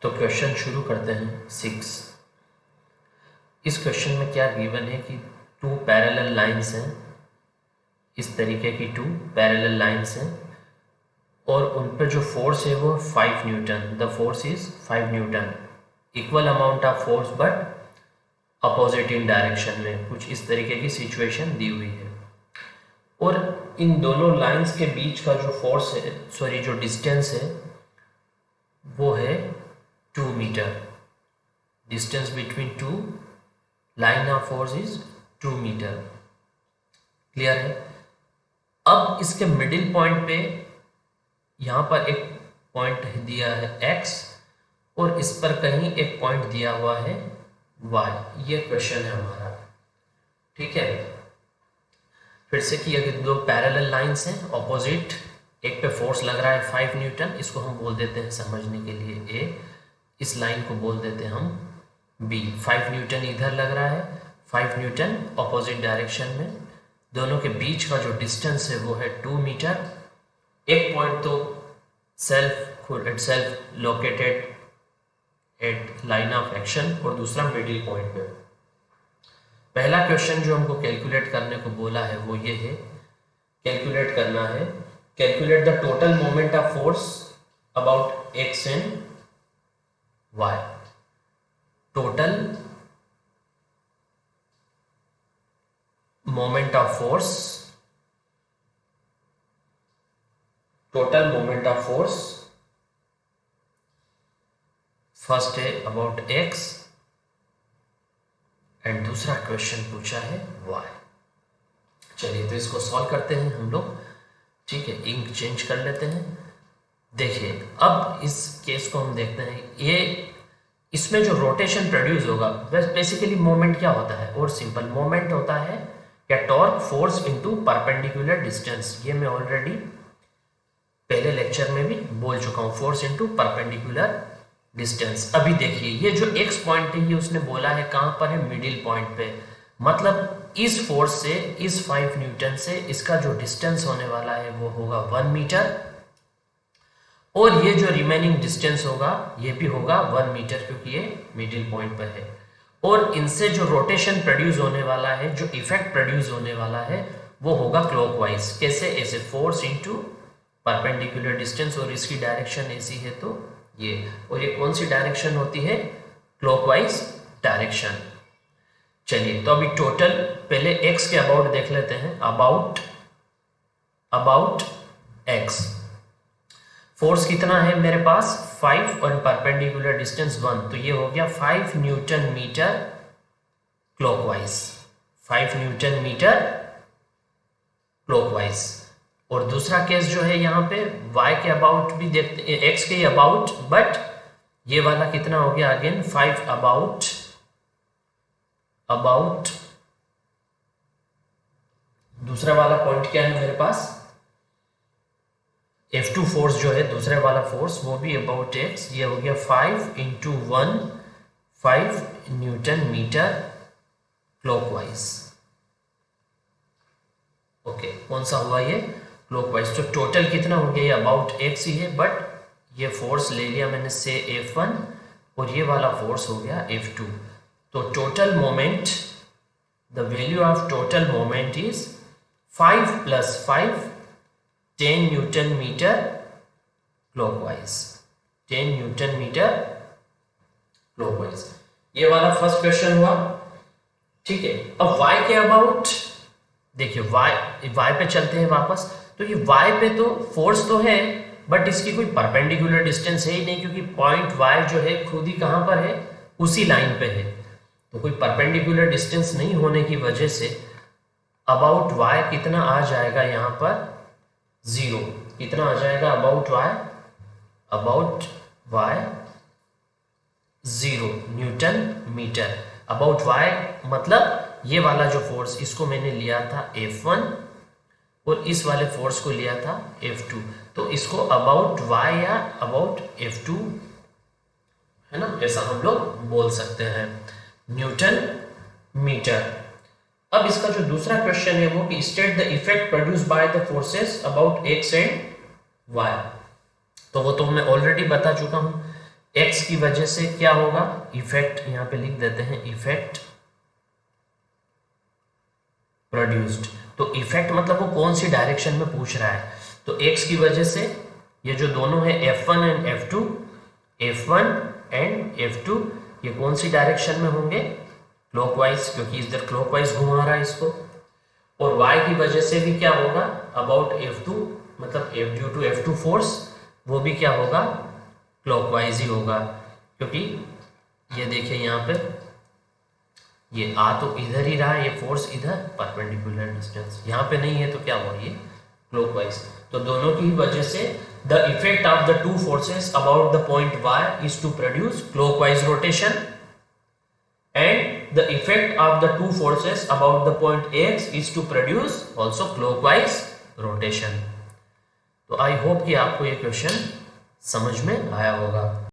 तो क्वेश्चन शुरू करते हैं 6। इस क्वेश्चन में क्या गिवन है कि टू पैरेलल लाइंस हैं, इस तरीके की टू पैरेलल लाइंस हैं और उन पर जो फोर्स है वो 5 Newton. The force is 5 Newton, equal amount of force but opposite in direction में। कुछ इस तरीके की सिचुएशन दी हुई है और इन दोनों लाइंस के बीच का जो फोर्स है, जो डिस्टेंस है वो है 2 metre. Distance between two line of force is 2 metre. Clear है। अब इसके मिडिल पॉइंट पे यहाँ पर एक पॉइंट दिया है x और इस पर कहीं एक पॉइंट दिया हुआ है y। ये क्वेश्चन है हमारा। ठीक है, फिर से कि अगर दो पैरेलल लाइंस हैं ऑपोजिट, एक पे फोर्स लग रहा है 5 न्यूटन, इसको हम बोल देते हैं समझने के लिए a, इस लाइन को बोल देते हैं हम b। 5 न्यूटन इधर लग रहा है, 5 न्यूटन ऑपोजिट डायरेक्शन में। दोनों के बीच का जो डिस्टेंस है वो है 2 मीटर। एक पॉइंट तो self located at line of action और दूसरा मिडिल पॉइंट पे। पहला क्वेश्चन जो हमको कैलकुलेट करने को बोला है वो ये है, कैलकुलेट करना है, calculate the total moment of force about x and y। Total moment of force, total moment of force first है अबाउट x एंड दूसरा क्वेश्चन पूछा है y। चलिए तो इसको सॉल्व करते हैं हम लोग। ठीक है, इंक चेंज कर लेते हैं। देखिए अब इस केस को हम देखते हैं, ये इसमें जो रोटेशन प्रोड्यूस होगा, बेसिकली मोमेंट क्या होता है, और सिंपल मोमेंट होता है या torque force into perpendicular distance. ये मैं ऑलरेडी पहले लेक्चर में भी बोल चुका हूँ, फोर्स इनटू परपेंडिकुलर डिस्टेंस। अभी देखिए ये जो x पॉइंट है ये उसने बोला है कहाँ पर है, मिडिल पॉइंट पे। मतलब इस फोर्स से, इस 5 न्यूटन से इसका जो डिस्टेंस होने वाला है वो होगा 1 मीटर और ये जो रिमेनिंग डिस्टेंस होगा ये भी होगा 1 मीटर, क्योंकि ये मिडिल पॉइंट पर है। और इनसे जो रोटेशन प्रोड्यूस होने वाला है, जो इफेक्ट प्रोड्यूस होने वाला है वो होगा क्लॉकवाइज। कैसे? ऐसे फोर्स इनटू परपेंडिकुलर डिस्टेंस और इसकी डायरेक्शन ऐसी है तो ये, और ये कौन सी डायरेक्शन होती है, क्लॉकवाइज डायरेक्शन। चलिए तो अभी टोटल पहले x के अबाउट देख लेते हैं। अबाउट x फोर्स कितना है मेरे पास 5 और परपेंडिकुलर डिस्टेंस 1, तो ये हो गया 5 newton metre clockwise, 5 newton metre clockwise. और दूसरा केस जो है यहाँ पे y के अबाउट भी देखते हैं, x के अबाउट, बट ये वाला कितना हो गया अगेन 5 अबाउट दूसरा वाला पॉइंट क्या है मेरे पास, F2 फोर्स जो है दूसरे वाला फोर्स वो भी अबाउट x। ये हो गया 5 into 1, 5 newton metre clockwise. Okay, कौन सा हुआ ये, क्लॉकवाइज। तो टोटल कितना हो गया, ये अबाउट x ही है, बट ये फोर्स ले लिया मैंने से F1 और ये वाला फोर्स हो गया F2। तो total moment, the value of total moment is 5 + 5 10 newton metre clockwise, 10 newton metre clockwise. ये वाला फर्स्ट क्वेश्चन हुआ। ठीक है, अब y के अबाउट देखिए, y पे चलते हैं वापस। तो ये y पे तो फोर्स तो है बट इसकी कोई परपेंडिकुलर डिस्टेंस है ही नहीं, क्योंकि पॉइंट y जो है खुद ही कहां पर है, उसी लाइन पे है। तो कोई परपेंडिकुलर डिस्टेंस नहीं होने की वजह से अबाउट y कितना आ जाएगा यहाँ पर 0। कितना आ जाएगा about y 0 newton metre. About y मतलब ये वाला जो फोर्स, इसको मैंने लिया था F1 और इस वाले फोर्स को लिया था F2, तो इसको अबाउट y या अबाउट F2 है ना, ऐसा हम लोग बोल सकते हैं, न्यूटन मीटर। अब इसका जो दूसरा क्वेश्चन है वो कि state the effect produce by the forces about x and y। तो वो तो मैं ऑलरेडी बता चुका हूं। एक्स की वजह से क्या होगा, इफेक्ट यहां पे लिख देते हैं, इफेक्ट प्रोड्यूस्ड। तो इफेक्ट मतलब वो कौन सी डायरेक्शन में पूछ रहा है, तो एक्स की वजह से ये जो दोनों है F1 and F2, F1 and F2 ये कौन सी डायरेक्शन में होंगे, क्लॉकवाइज, क्योंकि इधर क्लॉकवाइज घुमा रहा है इसको। और y की वजह से भी क्या होगा, अबाउट F2 मतलब ड्यू टू F2 फोर्स, वो भी क्या होगा, क्लॉकवाइज ही होगा, क्योंकि ये देखिए यहाँ पे ये आ तो इधर ही रहा है, ये फोर्स इधर परपेंडिकुलर डिस्टेंस, यहाँ पे नहीं है तो क्या हुआ, ये क्लॉकवाइज। तो दोनों की वजह से the effect of the two forces about the point y is to produce clockwise rotation and the effect of the two forces about the point x is to produce also clockwise rotation। तो I hope कि आपको ये question समझ में आया होगा।